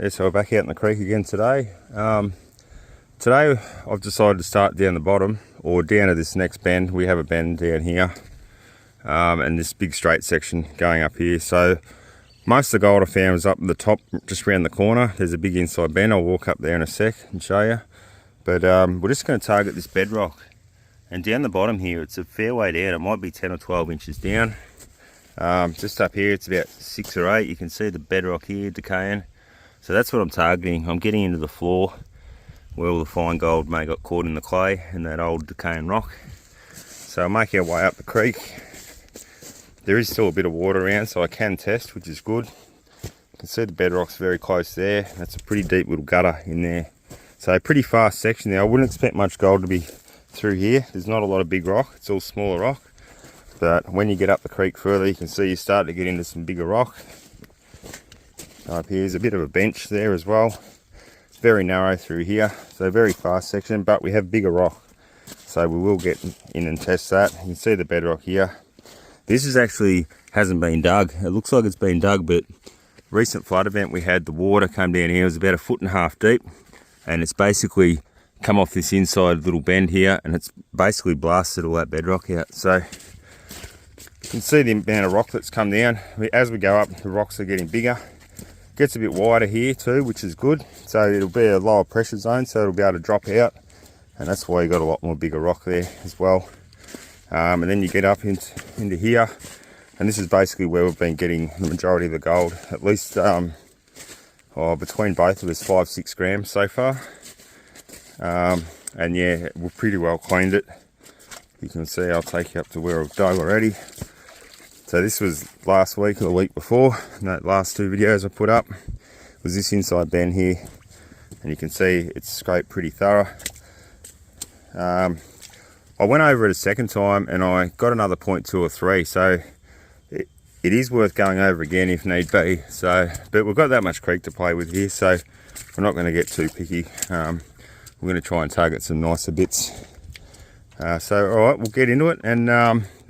Yeah, so we're back out in the creek again today. Today I've decided to start down the bottom, or down to this next bend. We have a bend down here, and this big straight section going up here. So most of the gold I found was up at the top, just around the corner. There's a big inside bend. I'll walk up there in a sec and show you. But we're just going to target this bedrock. And down the bottom here, it's a fair way down. It might be 10 or 12 inches down. Just up here, it's about 6 or 8. You can see the bedrock here decaying. So that's what I'm targeting. I'm getting into the floor where all the fine gold may have got caught in the clay and that old decaying rock. So I'll make our way up the creek. There is still a bit of water around, so I can test, which is good. You can see the bedrock's very close there. That's a pretty deep little gutter in there. So a pretty fast section there. I wouldn't expect much gold to be through here. There's not a lot of big rock. It's all smaller rock. But when you get up the creek further, you can see you start to get into some bigger rock. Up here's a bit of a bench there as well. It's very narrow through here, so very fast section, but we have bigger rock. So we will get in and test that. You can see the bedrock here. This is actually hasn't been dug. It looks like it's been dug, but recent flood event we had, the water came down here. It was about 1.5 feet deep, and it's basically come off this inside little bend here, and it's basically blasted all that bedrock out. So you can see the amount of rock that's come down. As we go up, the rocks are getting bigger. Gets a bit wider here too, which is good. So it'll be a lower pressure zone, so it'll be able to drop out. And that's why you got a lot more bigger rock there as well. And then you get up into here, and this is basically where we've been getting the majority of the gold. At least between both of us, 5-6 grams so far. And yeah, we've pretty well cleaned it. You can see, I'll take you up to where I've dug already. So this was last week or the week before, and that last 2 videos I put up was this inside bend here, and you can see it's scraped pretty thorough. I went over it a second time and I got another 0.2 or 3, so it is worth going over again if need be. So, but we've got that much creek to play with here, so we're not going to get too picky. We're going to try and target some nicer bits. So all right, we'll get into it, and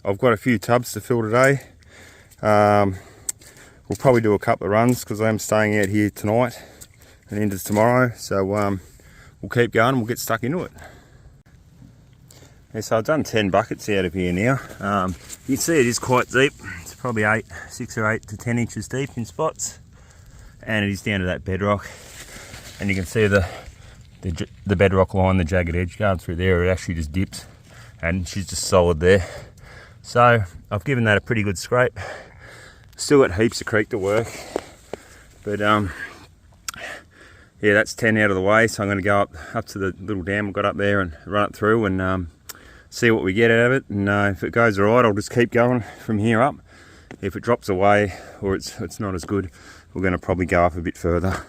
I've got a few tubs to fill today. We'll probably do a couple of runs because I'm staying out here tonight and into tomorrow. So we'll keep going and we'll get stuck into it. Yeah, so I've done 10 buckets out of here now. You can see it is quite deep. It's probably 6 or 8 to 10 inches deep in spots, and it is down to that bedrock. And you can see the bedrock line, the jagged edge going through there. It actually just dips, and she's just solid there. So I've given that a pretty good scrape. Still got heaps of creek to work, but yeah, that's 10 out of the way. So I'm going to go up to the little dam I've got up there and run it through and see what we get out of it. And if it goes all right, I'll just keep going from here up. If it drops away or it's not as good, we're going to probably go up a bit further.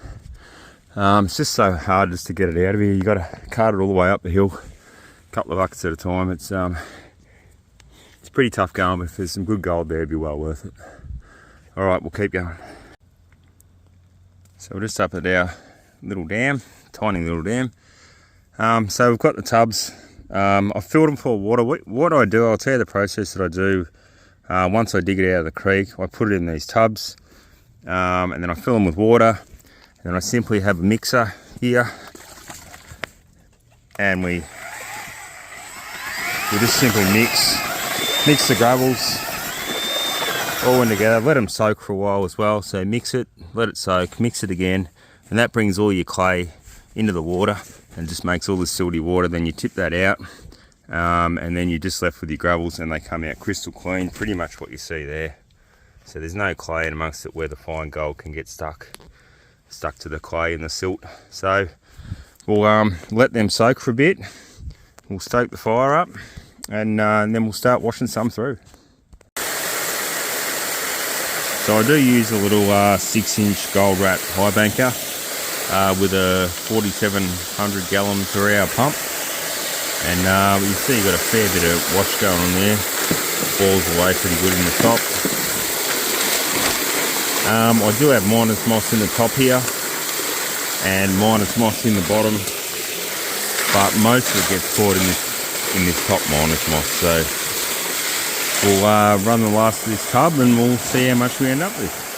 It's just so hard just to get it out of here. You got to cart it all the way up the hill, a couple of buckets at a time. It's pretty tough going, but if there's some good gold there, it'd be well worth it. All right, we'll keep going. So we're just up at our little dam, tiny little dam. So we've got the tubs. I've filled them full of water. What I do, I'll tell you the process that I do. Once I dig it out of the creek, I put it in these tubs, and then I fill them with water. And then I simply have a mixer here, and we just simply mix the gravels all in together. Let them soak for a while as well. So mix it, let it soak, mix it again, and that brings all your clay into the water and just makes all the silty water. Then you tip that out, and then you're just left with your gravels, and they come out crystal clean, pretty much what you see there. So there's no clay in amongst it where the fine gold can get stuck to the clay and the silt. So we'll let them soak for a bit. We'll stoke the fire up, and then we'll start washing some through. So I do use a little 6-inch gold wrap high banker with a 4,700 gallon per hour pump, and you see you've got a fair bit of wash going on there. Falls away pretty good in the top. I do have minus moss in the top here and minus moss in the bottom, but most of it gets caught in this top minus moss. So we'll run the last of this tub and we'll see how much we end up with.